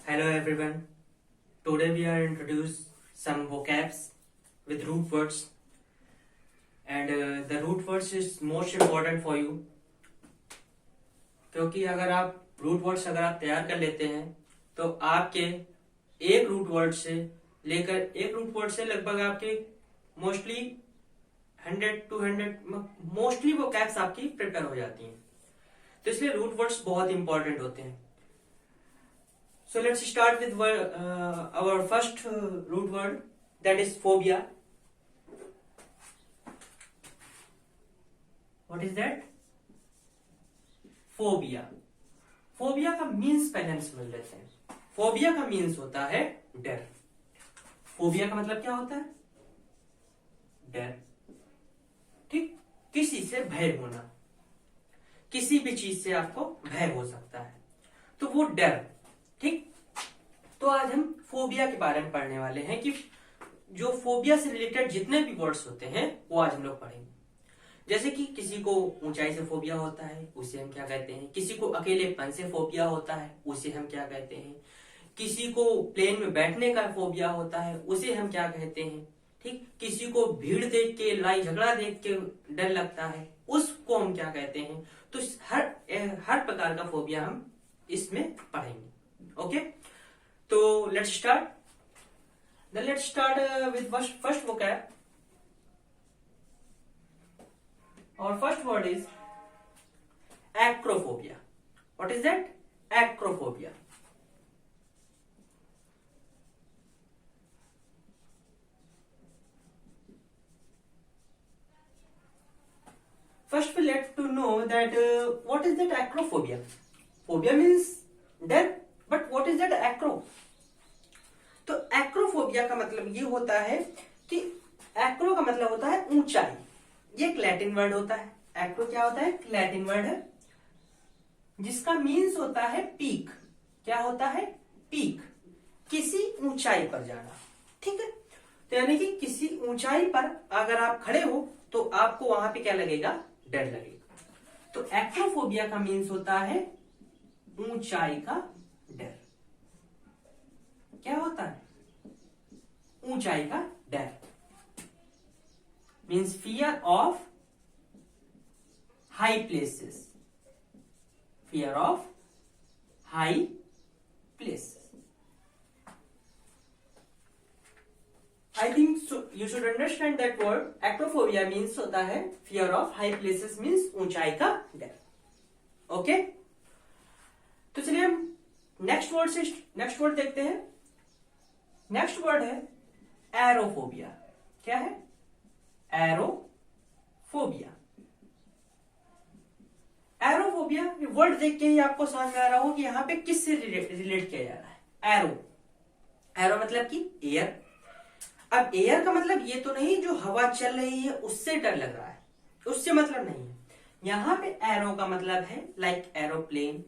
Hello everyone. Today we are introduce some vocabs with root words and the root words is most important for you क्योंकि अगर आप root words अगर आप तैयार कर लेते हैं तो आपके एक रूट वर्ड से लगभग आपके मोस्टली 100 to 100 मोस्टली vocabs आपकी प्रिपेयर हो जाती हैं। तो इसलिए रूट वर्ड्स बहुत इंपॉर्टेंट होते हैं। So let's start with our first root word, that is phobia. What is that? Phobia. Phobia का मीन्स पहले हम समझ लेते हैं। फोबिया का मीन्स होता है डर। फोबिया का मतलब क्या होता है? डर। ठीक, किसी से भय होना, किसी भी चीज से आपको भय हो सकता है, तो वो डर। ठीक, तो आज हम फोबिया के बारे में पढ़ने वाले हैं कि जो फोबिया से रिलेटेड जितने भी वर्ड्स होते हैं वो आज हम लोग पढ़ेंगे। जैसे कि किसी को ऊंचाई से फोबिया होता है, उसे हम क्या कहते हैं? किसी को अकेलेपन से फोबिया होता है, उसे हम क्या कहते हैं? किसी को प्लेन में बैठने का फोबिया होता है, उसे हम क्या कहते हैं? ठीक, किसी को भीड़ देख के, लड़ाई झगड़ा देख के डर लगता है, उसको हम क्या कहते हैं? तो हर प्रकार का फोबिया हम इसमें पढ़ेंगे। ओके, तो let's start. Let's start with first vocab. Our first word is acrophobia. What is that? Acrophobia. First we let to know that what is that acrophobia? Phobia means death, but what is that acro? तो acrophobia का मतलब ये होता है कि Acro का मतलब होता है ऊंचाई। ये एक लैटिन वर्ड होता है। एक्रो क्या होता है? लैटिन वर्ड है जिसका मीन्स होता है पीक। क्या होता है? पीक, किसी ऊंचाई पर जाना। ठीक है, तो यानी कि किसी ऊंचाई पर अगर आप खड़े हो तो आपको वहां पे क्या लगेगा? डर लगेगा। तो एक्रोफोबिया का मीन्स होता है ऊंचाई का डर। क्या होता है? ऊंचाई का डर। Means fear of high places. Fear of high places. I think you should understand that word. Acrophobia means होता है fear of high places, means ऊंचाई का डर। ओके, तो चलिए हम नेक्स्ट वर्ड देखते हैं। नेक्स्ट वर्ड है एरोफोबिया। क्या है? एरोफोबिया। एरोफोबिया वर्ड देख के ही आपको समझ में आ रहा हो कि यहां पे किससे रिलेट किया जा रहा है। एरो मतलब कि एयर। अब एयर का मतलब ये तो नहीं जो हवा चल रही है उससे डर लग रहा है, उससे मतलब नहीं है। यहां पे एरो का मतलब है like aeroplane,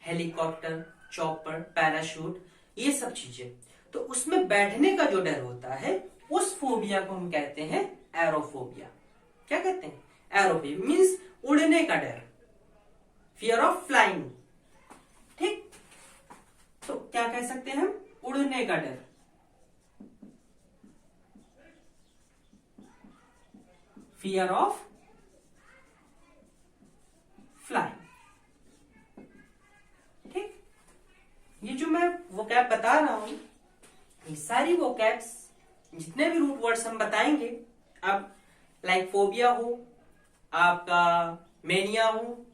helicopter, chopper, parachute, ये सब चीजें। तो उसमें बैठने का जो डर होता है उस फोबिया को हम कहते हैं एरोफोबिया। क्या कहते हैं? एरोफोबिया मीन्स उड़ने का डर, फियर ऑफ फ्लाइंग। ठीक, तो क्या कह सकते हैं हम? उड़ने का डर। Fear of flying. ठीक, ये जो मैं वोकैब बता रहा हूं, ये सारी वोकैब्स जितने भी रूट वर्ड्स हम बताएंगे, अब लाइक फोबिया हो, आपका मेनिया हो,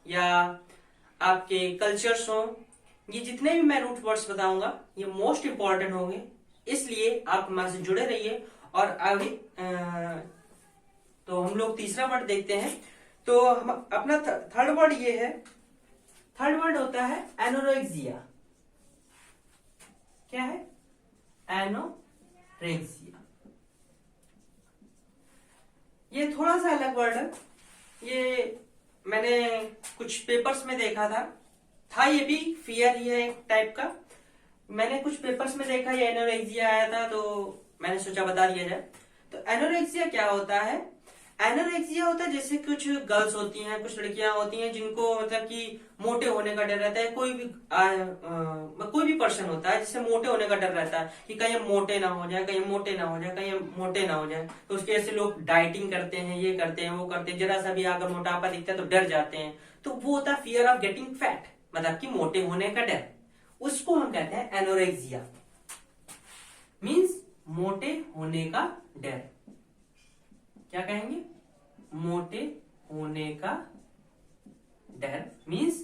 या आपके कल्चर्स हो, ये जितने भी मैं रूट वर्ड्स बताऊंगा ये मोस्ट इंपॉर्टेंट होंगे। इसलिए आप हमारे से जुड़े रहिए। और आगे तो हम लोग तीसरा वर्ड देखते हैं। तो हम अपना थर्ड वर्ड ये है। थर्ड वर्ड होता है एनोरेक्सिया। क्या है? एनोरेक्सिया। ये थोड़ा सा अलग वर्ड है। ये मैंने कुछ पेपर्स में देखा था ये भी फियर ही है एक टाइप का। मैंने कुछ पेपर्स में देखा ये एनोरेक्सिया आया था, तो मैंने सोचा बता दिया जाए। तो एनोरेक्सिया क्या होता है? एनोरेक्सिया होता है जैसे कुछ गर्ल्स होती हैं, कुछ लड़कियां होती हैं जिनको मतलब कि मोटे होने का डर रहता है। कोई भी पर्सन होता है जिससे मोटे होने का डर रहता है कि कहीं मोटे ना हो जाए, कहीं मोटे ना हो जाए, कहीं मोटे ना हो जाए। तो उसके ऐसे लोग डाइटिंग करते हैं, ये करते हैं, वो करते हैं, जरा सा भी अगर मोटापा दिखता है तो डर जाते हैं। तो वो होता है फियर ऑफ गेटिंग फैट, मतलब कि मोटे होने का डर। उसको हम कहते हैं एनोरेक्सिया, मीन्स मोटे होने का डर। क्या कहेंगे? मोटे होने का डर means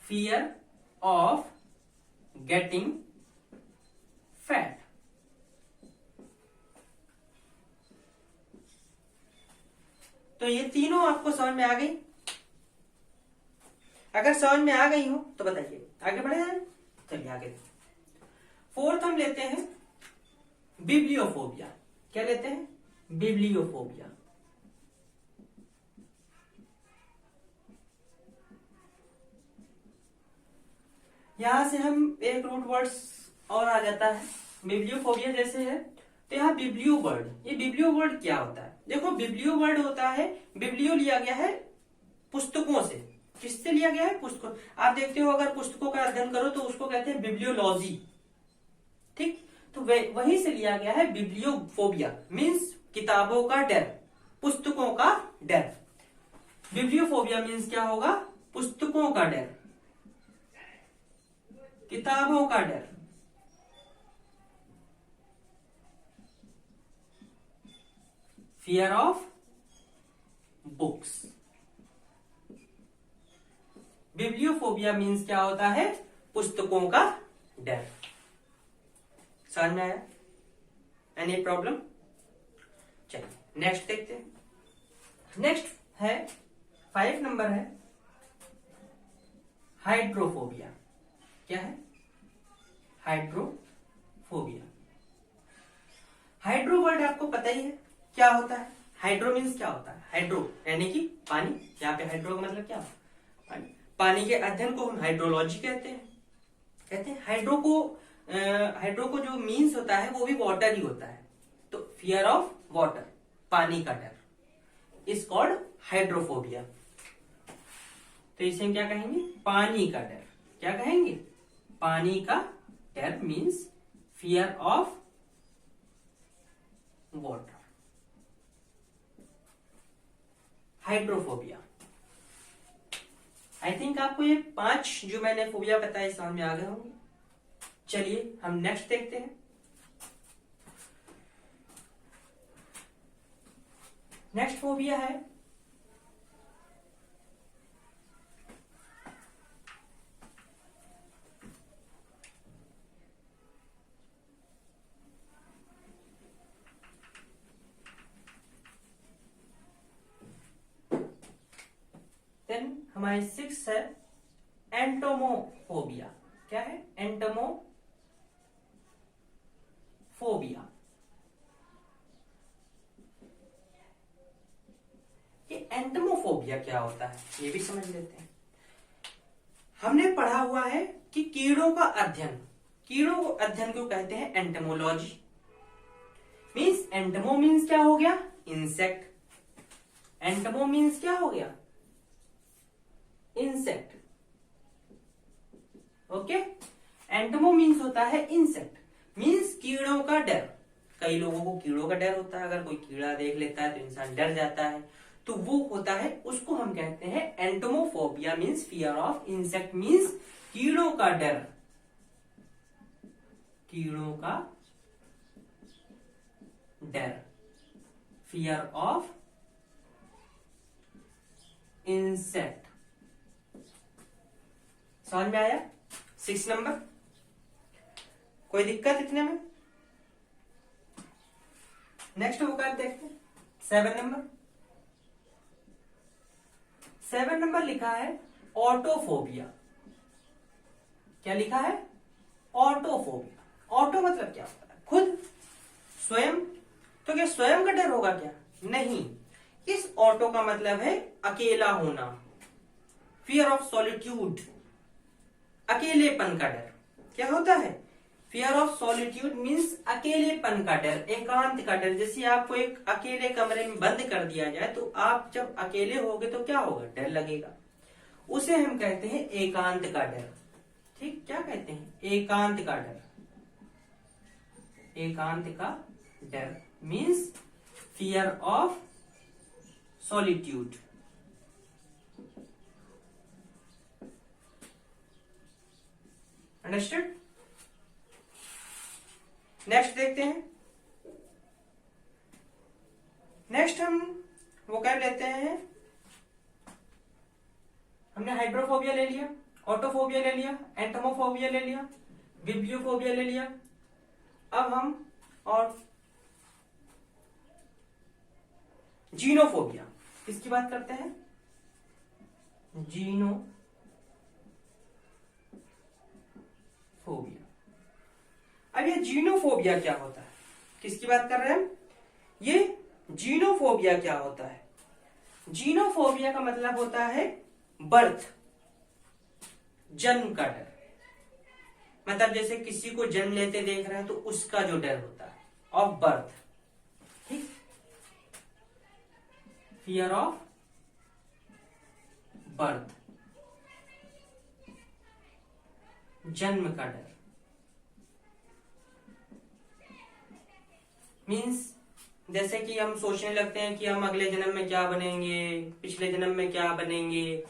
fear of getting fat. तो ये तीनों आपको समझ में आ गई? अगर समझ में आ गई हो तो बताइए, आगे बढ़े जाए। चलिए आगे। फोर्थ हम लेते हैं बिब्लियोफोबिया। क्या लेते हैं? बिब्लियोफोबिया। यहां से हम एक रूट वर्ड्स और आ जाता है। बिब्लियोफोबिया जैसे है तो यहाँ बिब्लियो वर्ड, ये बिब्लियो वर्ड क्या होता है? देखो बिब्लियो वर्ड होता है, बिब्लियो लिया गया है पुस्तकों से। किससे लिया गया है? पुस्तकों। आप देखते हो अगर पुस्तकों का अध्ययन करो तो उसको कहते हैं बिब्लियोलॉजी, ठीक। तो वहीं से लिया गया है बिब्लियोफोबिया, मीन्स किताबों का डर, पुस्तकों का डर। बिब्लियोफोबिया मीन्स क्या होगा? पुस्तकों का डर, किताबों का डर। Fear of books. Bibliophobia means क्या होता है? पुस्तकों का डर। समझ में आया? Any problem? चलिए नेक्स्ट देखते हैं। नेक्स्ट है 5 नंबर है हाइड्रोफोबिया। क्या है? हाइड्रोफोबिया। हाइड्रो वर्ड आपको पता ही है क्या होता है। हाइड्रो मीन्स क्या होता है? हाइड्रो यानी कि पानी। यहाँ पे हाइड्रो का मतलब क्या होता है? पानी। पानी के अध्ययन को हम हाइड्रोलॉजी कहते हैं। हाइड्रो को जो मीन्स होता है वो भी वाटर ही होता है। तो फियर ऑफ वाटर, पानी का डर, इज कॉल्ड हाइड्रोफोबिया। तो इसे हम क्या कहेंगे? पानी का डर। क्या कहेंगे? पानी का डर means fear of water, hydrophobia. I think आपको ये 5 जो मैंने फोबिया बताए समझ में आ गए होंगे। चलिए हम नेक्स्ट देखते हैं। नेक्स्ट फोबिया है हमारी 6 है एंटोमोफोबिया। क्या है? एंटोमोफोबिया। ये एंटोमोफोबिया क्या होता है ये भी समझ लेते हैं। हमने पढ़ा हुआ है कि कीड़ों का अध्ययन, कीड़ों को अध्ययन को कहते हैं एंटोमोलॉजी। मीन्स एंटोमो मीन्स क्या हो गया? इंसेक्ट। एंटोमो मीन्स क्या हो गया? इंसेक्ट। ओके। एंटोमो मीन्स होता है इंसेक्ट, मीन्स कीड़ों का डर। कई लोगों को कीड़ों का डर होता है, अगर कोई कीड़ा देख लेता है तो इंसान डर जाता है, तो वो होता है, उसको हम कहते हैं entomophobia, means fear of insect, means कीड़ों का डर, कीड़ों का डर, फियर ऑफ इंसेक्ट। समझ में आया? 6 नंबर। कोई दिक्कत इतने में? नेक्स्ट होगा देखते हैं 7 नंबर। 7 नंबर लिखा है ऑटोफोबिया। क्या लिखा है? ऑटोफोबिया। ऑटो मतलब क्या होता है? खुद, स्वयं। तो क्या स्वयं का डर होगा क्या? नहीं। इस ऑटो का मतलब है अकेला होना, फियर ऑफ सॉलिट्यूड, अकेलेपन का डर। क्या होता है? फियर ऑफ सॉलिट्यूड मीन्स अकेलेपन का डर, एकांत का डर। जैसे आपको एक अकेले कमरे में बंद कर दिया जाए तो आप जब अकेले होगे तो क्या होगा, डर लगेगा। उसे हम कहते हैं एकांत का डर। ठीक, क्या कहते हैं, एकांत का डर। एकांत का डर means fear of solitude. Understood. Next देखते हैं। नेक्स्ट हम वो क्या लेते हैं, हमने हाइड्रोफोबिया ले लिया, ऑटोफोबिया ले लिया, एंटोमोफोबिया ले लिया, विब्रियोफोबिया ले लिया। अब हम और जीनोफोबिया, किसकी बात करते हैं, जीनोफोबिया। अब ये जीनोफोबिया क्या होता है, किसकी बात कर रहे हैं हम, ये जीनोफोबिया क्या होता है। जीनोफोबिया का मतलब होता है बर्थ, जन्म का डर। मतलब जैसे किसी को जन्म लेते देख रहे हैं तो उसका जो डर होता है, ऑफ बर्थ। ठीक, फियर ऑफ बर्थ, जन्म का डर। मीन्स जैसे कि हम सोचने लगते हैं कि हम अगले जन्म में क्या बनेंगे, पिछले जन्म में क्या बनेंगे,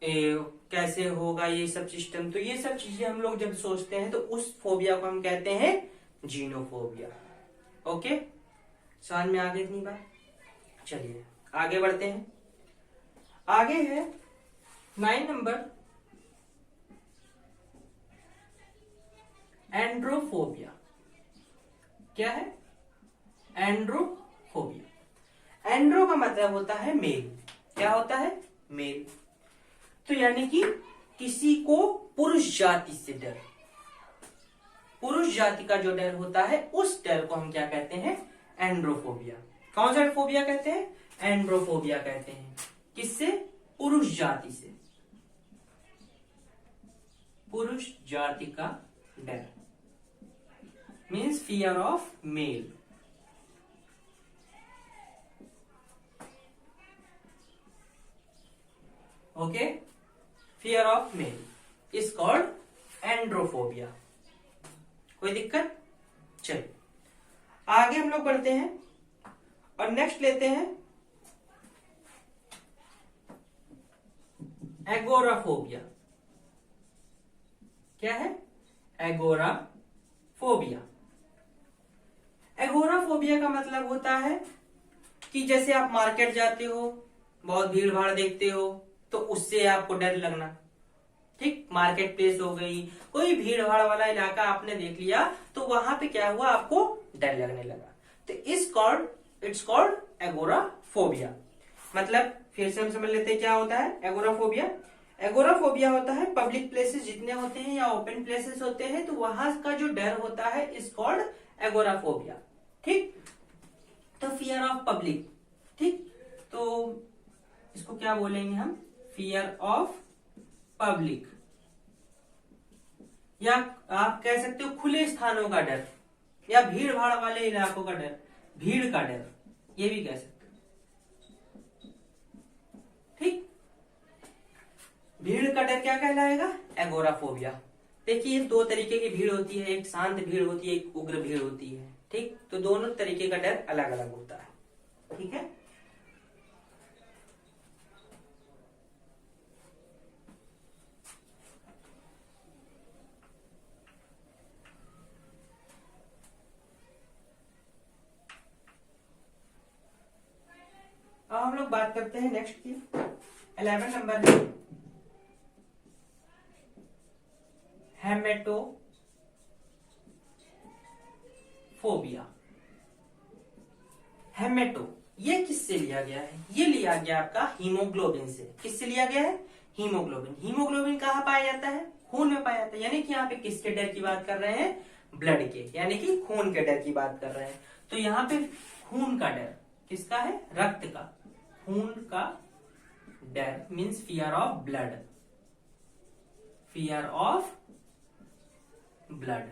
कैसे होगा ये सब सिस्टम। तो ये सब चीजें हम लोग जब सोचते हैं तो उस फोबिया को हम कहते हैं जीनोफोबिया। ओके, समझ में आ गई इतनी बात। चलिए आगे बढ़ते हैं। आगे है 9 नंबर, एंड्रोफोबिया। क्या है, एंड्रोफोबिया। एंड्रो का मतलब होता है मेल। क्या होता है, मेल। तो यानी कि किसी को पुरुष जाति से डर, पुरुष जाति का जो डर होता है उस डर को हम क्या कहते हैं, एंड्रोफोबिया। कौन सा फोबिया कहते हैं, एंड्रोफोबिया कहते हैं। किससे, पुरुष जाति से, पुरुष जाति का डर means fear of male. Okay, fear of male is called androphobia. कोई दिक्कत। चलिए आगे हम लोग बढ़ते हैं और नेक्स्ट लेते हैं एगोराफोबिया। क्या है, एगोराफोबिया। एगोराफोबिया का मतलब होता है कि जैसे आप मार्केट जाते हो, बहुत भीड़ भाड़ देखते हो तो उससे आपको डर लगना। ठीक, मार्केट प्लेस हो गई, कोई भीड़ भाड़ वाला इलाका आपने देख लिया तो वहां पे क्या हुआ, आपको डर लगने लगा। तो इट्स कॉल्ड एगोराफोबिया। मतलब फिर से हम समझ लेते हैं क्या होता है एगोराफोबिया। एगोराफोबिया होता है पब्लिक प्लेसेस जितने होते हैं या ओपन प्लेसेस होते हैं तो वहां का जो डर होता है इज कॉल्ड एगोराफोबिया। ठीक, तो फियर ऑफ पब्लिक। ठीक, तो इसको क्या बोलेंगे हम, फियर ऑफ पब्लिक, या आप कह सकते हो खुले स्थानों का डर या भीड़ भाड़ वाले इलाकों का डर, भीड़ का डर, ये भी कह सकते हो। ठीक, भीड़ का डर क्या कहलाएगा, एगोराफोबिया। देखिए दो तरीके की भीड़ होती है, एक शांत भीड़ होती है, एक उग्र भीड़ होती है। ठीक, तो दोनों तरीके का डर अलग अलग होता है। ठीक है, अब हम लोग बात करते हैं नेक्स्ट की। 11 नंबर है हेमेटोफोबिया। हेमेटो, ये किससे लिया गया है, ये लिया गया आपका हीमोग्लोबिन से। किससे लिया गया है, हीमोग्लोबिन। हीमोग्लोबिन कहाँ पाया जाता है, खून में पाया जाता है। यानी कि यहाँ पे किसके डर की बात कर रहे हैं, ब्लड के, यानी कि खून के डर की बात कर रहे हैं। तो यहाँ पे खून का डर किसका है, रक्त का, खून का डर means fear of blood, fear of blood.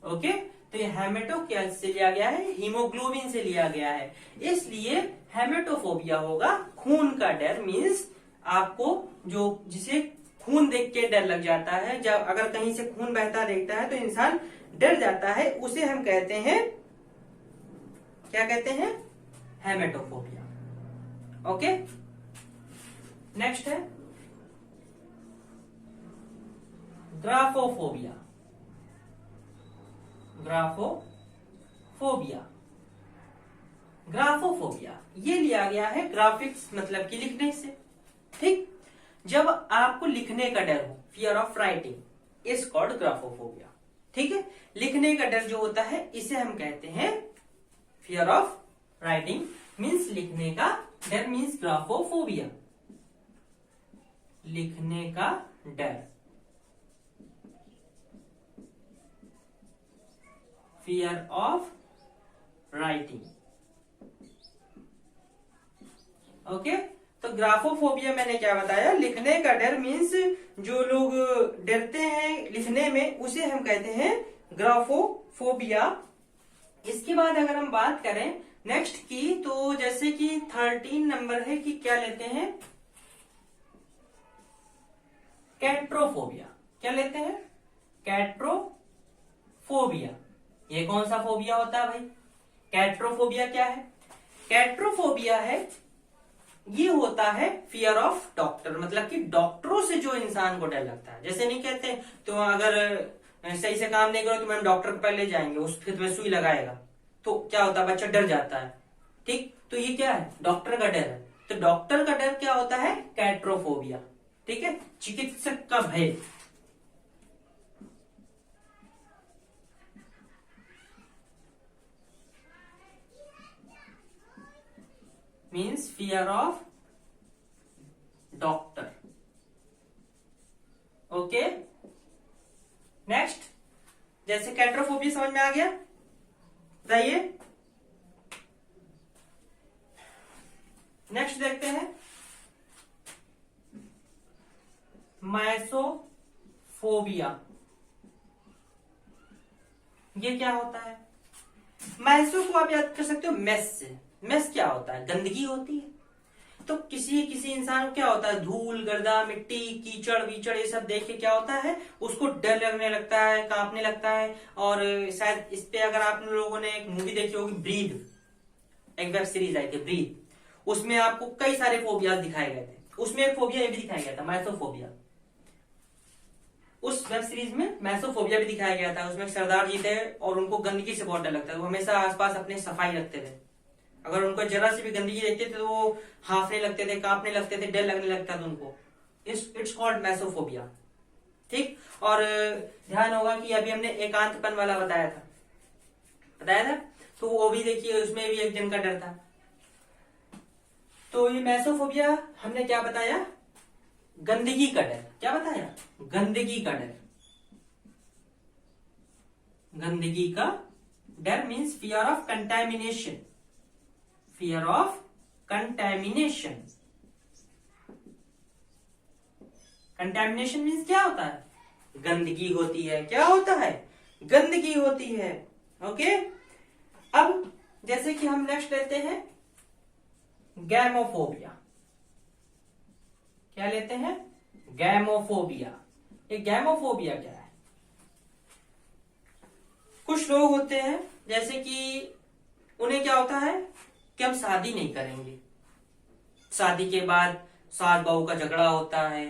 Okay, तो ये हेमेटो क्या से लिया गया है, हीमोग्लोबिन से लिया गया है, इसलिए हेमेटोफोबिया होगा खून का डर। मीन्स आपको जो जिसे खून देख के डर लग जाता है, जब अगर कहीं से खून बहता देखता है तो इंसान डर जाता है, उसे हम कहते हैं, क्या कहते हैं, हेमेटोफोबिया। ओके, नेक्स्ट है ग्राफोफोबिया। ग्राफोफोबिया, ग्राफोफोबिया ये लिया गया है ग्राफिक्स मतलब कि लिखने से। ठीक, जब आपको लिखने का डर हो, fear of writing is called graphophobia. ठीक है, लिखने का डर जो होता है इसे हम कहते हैं फियर ऑफ राइटिंग, मीन्स लिखने का डर, मीन्स ग्राफोफोबिया, लिखने का डर, फियर ऑफ राइटिंग। ओके, तो ग्राफोफोबिया मैंने क्या बताया, लिखने का डर, मीन्स जो लोग डरते हैं लिखने में उसे हम कहते हैं ग्राफोफोबिया। इसके बाद अगर हम बात करें नेक्स्ट की, तो जैसे कि 13 नंबर है कि क्या लेते हैं, कैट्रोफोबिया। क्या लेते हैं, कैट्रोफोबिया। ये कौन सा फोबिया होता है भाई, कैट्रोफोबिया क्या है, कैट्रोफोबिया है, ये होता है फियर ऑफ डॉक्टर, मतलब कि डॉक्टरों से जो इंसान को डर लगता है। जैसे नहीं कहते तो अगर सही से काम नहीं करो तो मैम डॉक्टर के पास ले जाएंगे, उस फिर तुम्हें सुई लगाएगा, तो क्या होता है, बच्चा डर जाता है। ठीक, तो ये क्या है, डॉक्टर का डर है। तो डॉक्टर का डर क्या होता है, कैट्रोफोबिया। ठीक है, चिकित्सक का भय, means fear of doctor. Okay, next, जैसे कैट्रोफोबिया समझ में आ गया, बताइए। नेक्स्ट देखते हैं मैसोफोबिया। ये क्या होता है, मैसो को आप याद कर सकते हो मेस से। मेस क्या होता है, गंदगी होती है। तो किसी इंसान को क्या होता है, धूल गर्दा मिट्टी कीचड़ वीचड़ ये सब देख के क्या होता है, उसको डर लगने लगता है, कांपने लगता है। और शायद इस पे अगर आप लोगों ने एक मूवी देखी होगी ब्रीद, एक वेब सीरीज आई थी ब्रीद, उसमें आपको कई सारे फोबिया दिखाए गए थे, उसमें एक फोबिया ये भी दिखाया गया था, मैसोफोबिया। उस वेब सीरीज में मैसोफोबिया भी दिखाया गया था। उसमें सरदार जी थे और उनको गंदगी से बहुत डर लगता है, वो हमेशा आसपास अपने सफाई रखते थे। अगर उनको जरा से भी गंदगी देखते थे तो वो हाफने लगते थे, कांपने लगते थे, डर लगने लगता था उनको। It's called mysophobia. ठीक, और ध्यान होगा कि अभी हमने एकांतपन वाला बताया था, तो वो भी देखिए उसमें भी एक जन का डर था। तो ये मैसोफोबिया हमने क्या बताया, गंदगी का डर। क्या बताया, गंदगी का डर। गंदगी का डर means fear of contamination, fear of contamination. Contamination means क्या होता है, गंदगी होती है। क्या होता है, गंदगी होती है। ओके, अब जैसे कि हम नेक्स्ट लेते हैं गैमोफोबिया। क्या लेते हैं, गैमोफोबिया। ये गैमोफोबिया क्या है, कुछ लोग होते हैं जैसे कि उन्हें क्या होता है कि हम शादी नहीं करेंगे, शादी के बाद सास बहू का झगड़ा होता है,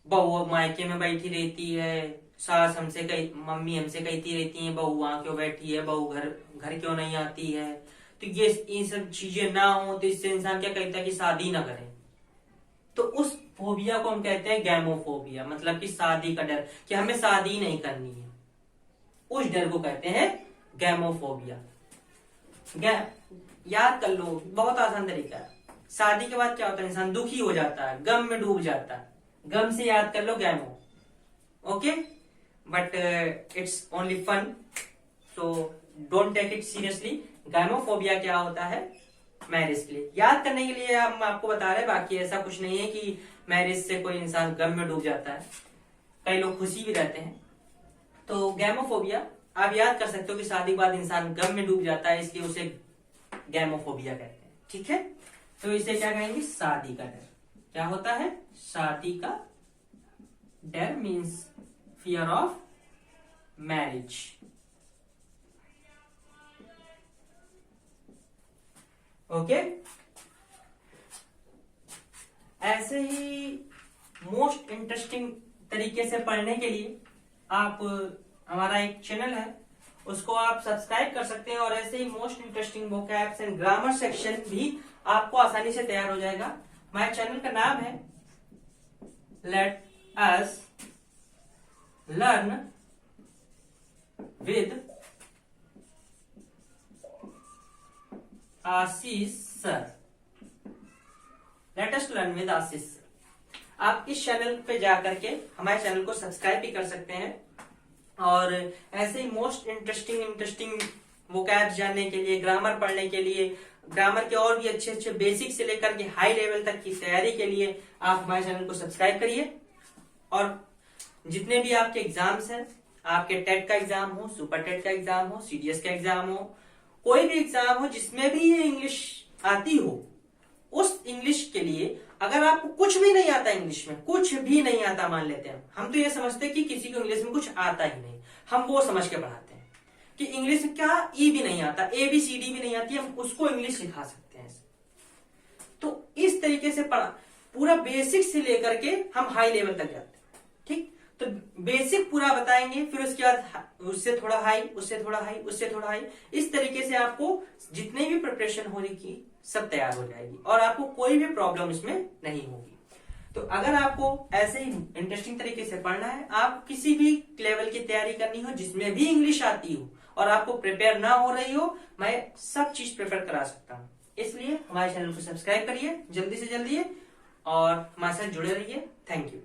बहू मायके में बैठी रहती है, सास हमसे कही, मम्मी हमसे कहती रहती है बहू वहां क्यों बैठी है, बहू घर क्यों नहीं आती है। तो ये सब चीजें ना हो तो इससे इंसान क्या कहता है कि शादी ना करें। तो उस फोबिया को हम कहते हैं गैमोफोबिया, मतलब कि शादी का डर, कि हमें शादी नहीं करनी है, उस डर को कहते हैं गैमोफोबिया। याद कर लो, बहुत आसान तरीका है। शादी के बाद क्या होता है, इंसान दुखी हो जाता है, गम में डूब जाता है, गम से याद कर लो gamo. Okay, but it's only fun, so don't take it seriously. Gamophobia क्या होता है, मैरिज के लिए याद करने के लिए हम आपको बता रहे हैं, बाकी ऐसा कुछ नहीं है कि मैरिज से कोई इंसान गम में डूब जाता है, कई लोग खुशी भी रहते हैं। तो गैमोफोबिया आप याद कर सकते हो कि शादी के बाद इंसान गम में डूब जाता है, इसलिए उसे गैमोफोबिया कहते हैं। ठीक है, तो इसे क्या कहेंगे, शादी का डर। क्या होता है, शादी का डर means fear of marriage. Okay, ऐसे ही मोस्ट इंटरेस्टिंग तरीके से पढ़ने के लिए आप हमारा एक चैनल है उसको आप सब्सक्राइब कर सकते हैं, और ऐसे ही most interesting vocabs and grammar section भी आपको आसानी से तैयार हो जाएगा। हमारे चैनल का नाम है let us learn with Ashish sir. Let us learn with Ashish sir. आप इस चैनल पे जाकर के हमारे चैनल को सब्सक्राइब भी कर सकते हैं, और ऐसे ही मोस्ट इंटरेस्टिंग वोकैब्स जानने के लिए, ग्रामर पढ़ने के लिए, ग्रामर के और भी अच्छे अच्छे बेसिक से लेकर के हाई लेवल तक की तैयारी के लिए आप हमारे चैनल को सब्सक्राइब करिए। और जितने भी आपके एग्जाम्स हैं, आपके टेट का एग्जाम हो, सुपर टेट का एग्जाम हो, सीडीएस का एग्जाम हो, कोई भी एग्जाम हो जिसमें भी ये इंग्लिश आती हो, उस इंग्लिश के लिए अगर आपको कुछ भी नहीं आता, इंग्लिश में कुछ भी नहीं आता, मान लेते हैं हम तो ये समझते कि किसी को इंग्लिश में कुछ आता ही नहीं, हम वो समझ के पढ़ाते हैं कि इंग्लिश में क्या ई भी नहीं आता, ए बी सी डी भी नहीं आती, हम उसको इंग्लिश सिखा सकते हैं। तो इस तरीके से पढ़ा, पूरा बेसिक से लेकर के हम हाई लेवल तक जाते हैं। ठीक, तो बेसिक पूरा बताएंगे, फिर उसके बाद उससे थोड़ा हाई, उससे थोड़ा हाई, उससे थोड़ा हाई, इस तरीके से आपको जितने भी प्रिपरेशन होने की सब तैयार हो जाएगी, और आपको कोई भी प्रॉब्लम इसमें नहीं होगी। तो अगर आपको ऐसे ही इंटरेस्टिंग तरीके से पढ़ना है, आप किसी भी लेवल की तैयारी करनी हो जिसमें भी इंग्लिश आती हो और आपको प्रिपेयर ना हो रही हो, मैं सब चीज प्रिपेयर करा सकता हूँ। इसलिए हमारे चैनल को सब्सक्राइब करिए जल्दी से जल्दी, और हमारे साथ जुड़े रहिए। Thank you.